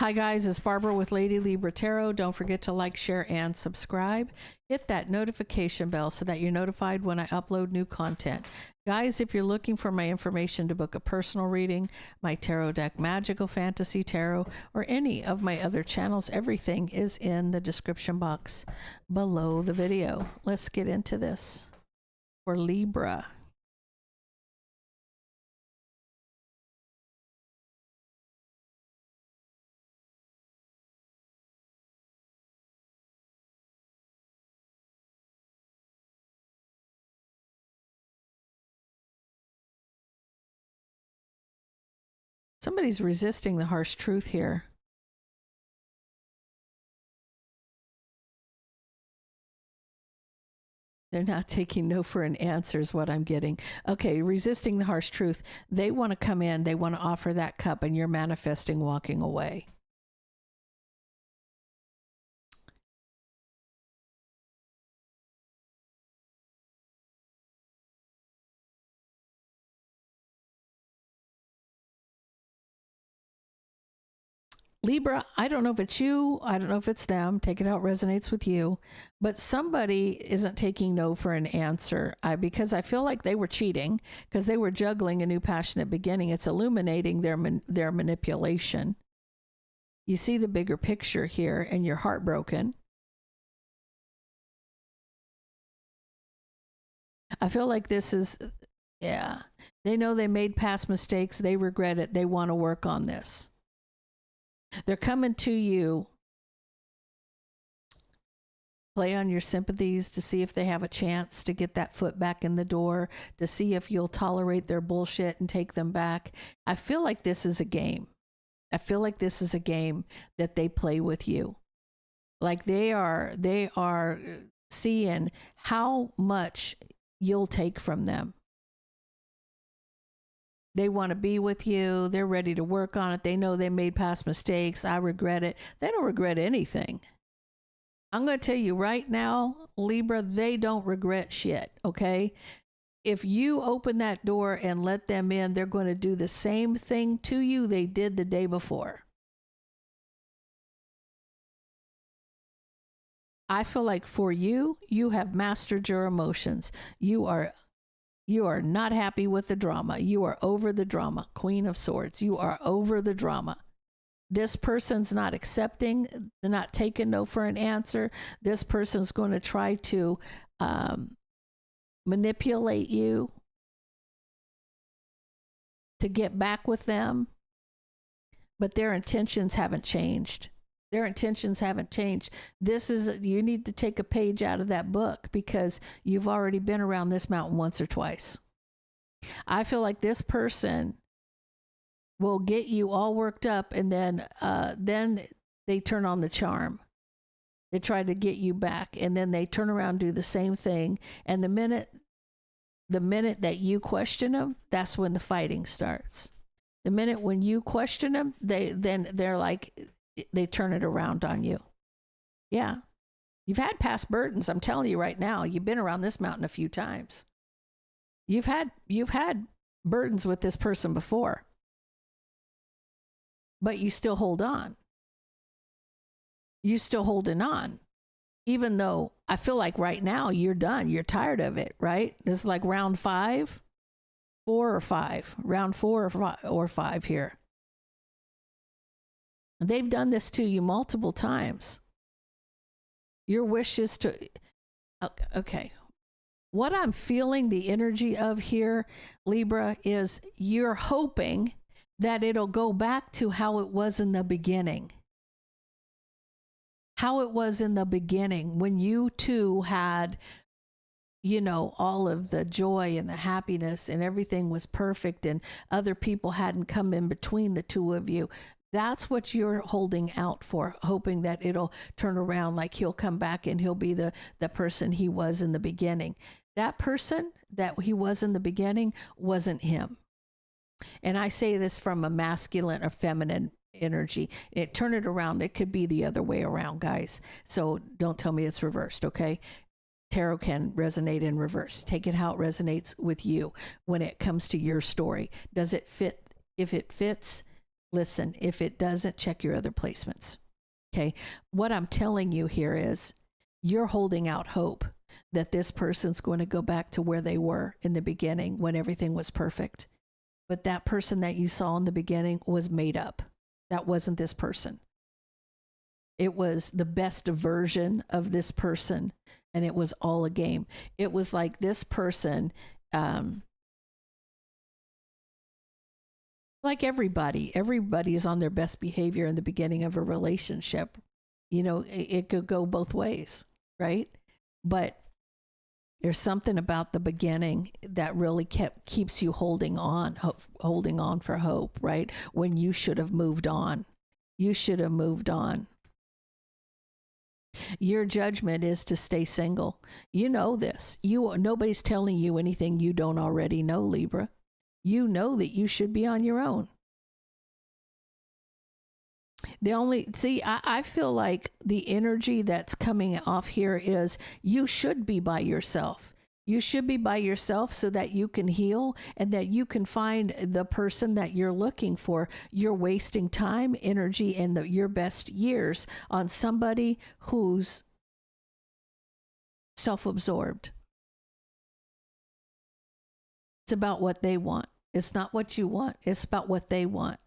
Hi guys, it's Barbara with Lady Libra Tarot. Don't forget to like, share, and subscribe. Hit that notification bell so that you're notified when I upload new content. Guys, if you're looking for my information to book a personal reading, my tarot deck, Magical Fantasy Tarot, or any of my other channels, everything is in the description box below the video. Let's get into this for Libra. Somebody's resisting the harsh truth here. They're not taking no for an answer is what I'm getting. Okay, resisting the harsh truth. They want to come in, they want to offer that cup, and you're manifesting walking away. Libra, I don't know if it's you, I don't know if it's them, take it how it resonates with you, but somebody isn't taking no for an answer because I feel like they were cheating because they were juggling a new passionate beginning. It's illuminating their manipulation. You see the bigger picture here and you're heartbroken. I feel like this is, yeah, they know they made past mistakes. They regret it. They want to work on this. They're coming to you. Play on your sympathies to see if they have a chance to get that foot back in the door, to see if you'll tolerate their bullshit and take them back. I feel like this is a game. I feel like this is a game that they play with you. Like they are seeing how much you'll take from them. They want to be with you. They're ready to work on it. They know they made past mistakes. I regret it. They don't regret anything. I'm going to tell you right now, Libra, they don't regret shit, okay? If you open that door and let them in, they're going to do the same thing to you they did the day before. I feel like for you, you have mastered your emotions. You are not happy with the drama. You are over the drama. Queen of Swords. You are over the drama. This person's not accepting. They're not taking no for an answer. This person's going to try to manipulate you to get back with them. But their intentions haven't changed. Their intentions haven't changed. You need to take a page out of that book because you've already been around this mountain once or twice. I feel like this person will get you all worked up and then they turn on the charm. They try to get you back and then they turn around and do the same thing. And the minute that you question them, that's when the fighting starts. The minute when you question them, they're like, they turn it around on you. Yeah. You've had past burdens. I'm telling you right now, you've been around this mountain a few times. You've had burdens with this person before, but you still hold on. You still holding on, even though I feel like right now you're done. You're tired of it, right? This is like round 5, 4 or 5, round 4 or 5 here. They've done this to you multiple times. Your wish is to, okay. What I'm feeling the energy of here, Libra, is you're hoping that it'll go back to how it was in the beginning. How it was in the beginning when you two had, all of the joy and the happiness and everything was perfect and other people hadn't come in between the two of you. That's what you're holding out for, hoping that it'll turn around, like he'll come back and he'll be the person he was in the beginning. That person that he was in the beginning wasn't him. And I say this from a masculine or feminine energy. Turn it around. It could be the other way around, guys. So don't tell me it's reversed, okay? Tarot can resonate in reverse. Take it how it resonates with you when it comes to your story. Does it fit? If it fits, Listen, if it doesn't, check your other placements. Okay. What I'm telling you here is you're holding out hope that this person's going to go back to where they were in the beginning when everything was perfect. But that person that you saw in the beginning was made up. That wasn't this person. It was the best version of this person, and it was all a game. It was like this person, like everybody is on their best behavior in the beginning of a relationship. You know, it could go both ways, right? But there's something about the beginning that really keeps you holding on for hope, right? When you should have moved on. You should have moved on. Your judgment is to stay single. You know this. Nobody's telling you anything you don't already know, Libra. You know that you should be on your own. I feel like the energy that's coming off here is you should be by yourself. You should be by yourself so that you can heal and that you can find the person that you're looking for. You're wasting time, energy, and your best years on somebody who's self-absorbed. It's about what they want. It's not what you want. It's about what they want.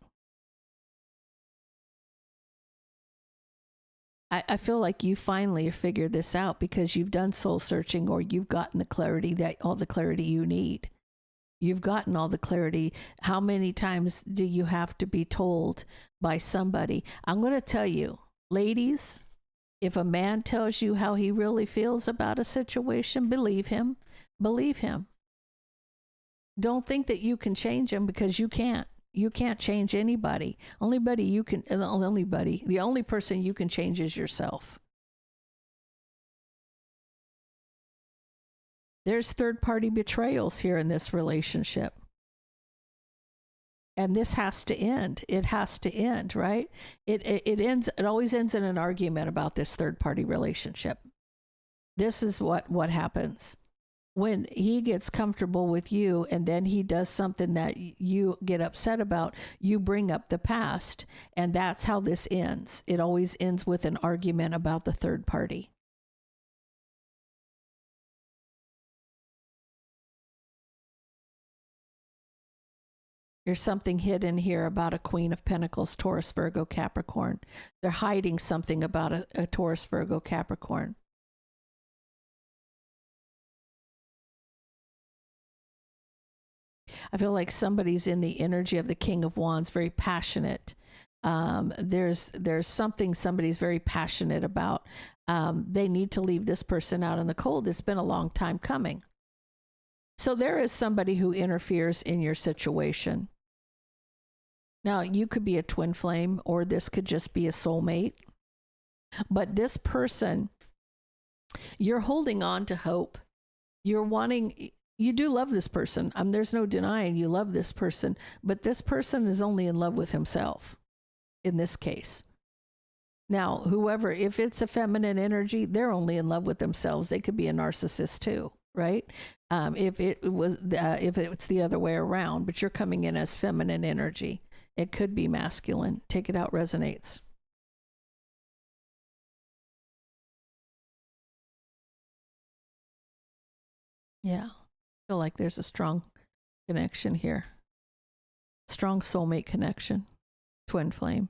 I feel like you finally have figured this out because you've done soul searching, or you've gotten all the clarity you need. You've gotten all the clarity. How many times do you have to be told by somebody? I'm going to tell you, ladies, if a man tells you how he really feels about a situation, believe him. Believe him. Don't think that you can change him, because you can't. You can't change anybody. The only person you can change is yourself. There's third-party betrayals here in this relationship. And this has to end. It has to end, right? It always ends in an argument about this third-party relationship. This is what happens. When he gets comfortable with you and then he does something that you get upset about, you bring up the past, and that's how this ends. It always ends with an argument about the third party. There's something hidden here about a Queen of Pentacles, Taurus, Virgo, Capricorn. They're hiding something about a Taurus, Virgo, Capricorn. I feel like somebody's in the energy of the King of Wands, very passionate. There's something somebody's very passionate about. They need to leave this person out in the cold. It's been a long time coming. So there is somebody who interferes in your situation. Now, you could be a twin flame, or this could just be a soulmate. But this person, you're holding on to hope. You do love this person. There's no denying you love this person, but this person is only in love with himself in this case. Now, if it's a feminine energy, they're only in love with themselves. They could be a narcissist too, right? If it's the other way around, but you're coming in as feminine energy. It could be masculine. Take it out, resonates. Yeah. I feel like there's a strong connection here. Strong soulmate connection. Twin flame.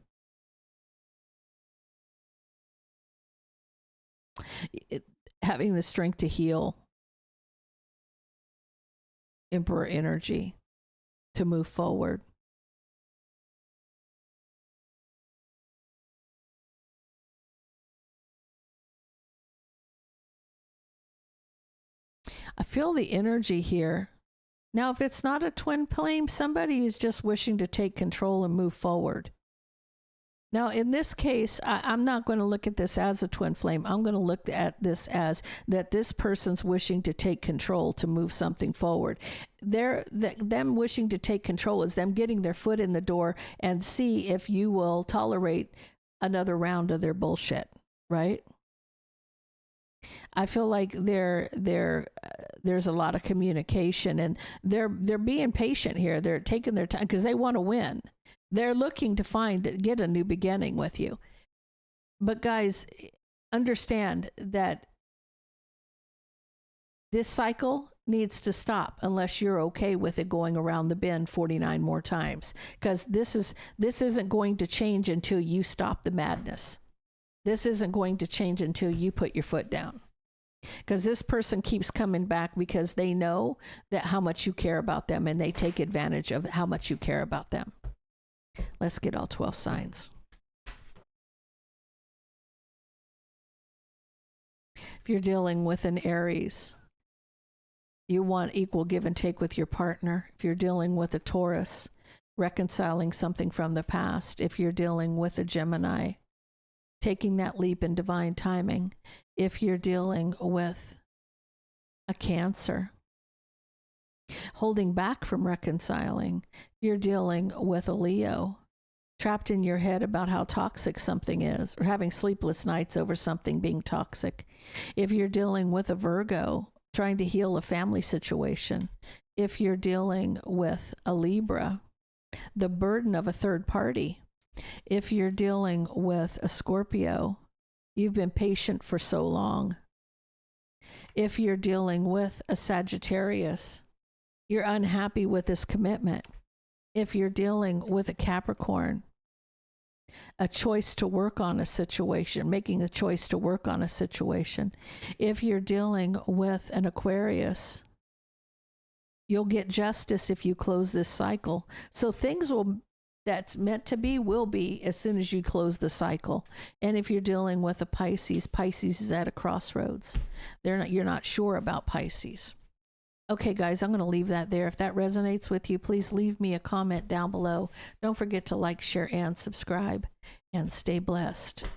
Having the strength to heal. Emperor energy. To move forward. I feel the energy here. Now, if it's not a twin flame, somebody is just wishing to take control and move forward. Now, in this case, I'm not going to look at this as a twin flame. I'm going to look at this as that this person's wishing to take control to move something forward. Them wishing to take control is them getting their foot in the door and see if you will tolerate another round of their bullshit, right? I feel like there's a lot of communication, and they're being patient here. They're taking their time because they want to win. They're looking to get a new beginning with you. But guys, understand that this cycle needs to stop unless you're okay with it going around the bend 49 more times, because this isn't going to change until you stop the madness. This isn't going to change until you put your foot down, because this person keeps coming back because they know that how much you care about them, and they take advantage of how much you care about them. Let's get all 12 signs. If you're dealing with an Aries, you want equal give and take with your partner. If you're dealing with a Taurus, reconciling something from the past. If you're dealing with a Gemini, taking that leap in divine timing. If you're dealing with a Cancer, holding back from reconciling. You're dealing with a Leo, trapped in your head about how toxic something is, or having sleepless nights over something being toxic. If you're dealing with a Virgo, trying to heal a family situation. If you're dealing with a Libra, the burden of a third party. If you're dealing with a Scorpio, you've been patient for so long. If you're dealing with a Sagittarius, you're unhappy with this commitment. If you're dealing with a Capricorn, a choice to work on a situation, making a choice to work on a situation. If you're dealing with an Aquarius, you'll get justice if you close this cycle. So things that's meant to be will be as soon as you close the cycle. And if you're dealing with a Pisces, Pisces is at a crossroads. You're not sure about Pisces. Okay, guys, I'm going to leave that there. If that resonates with you, please leave me a comment down below. Don't forget to like, share, and subscribe. And stay blessed.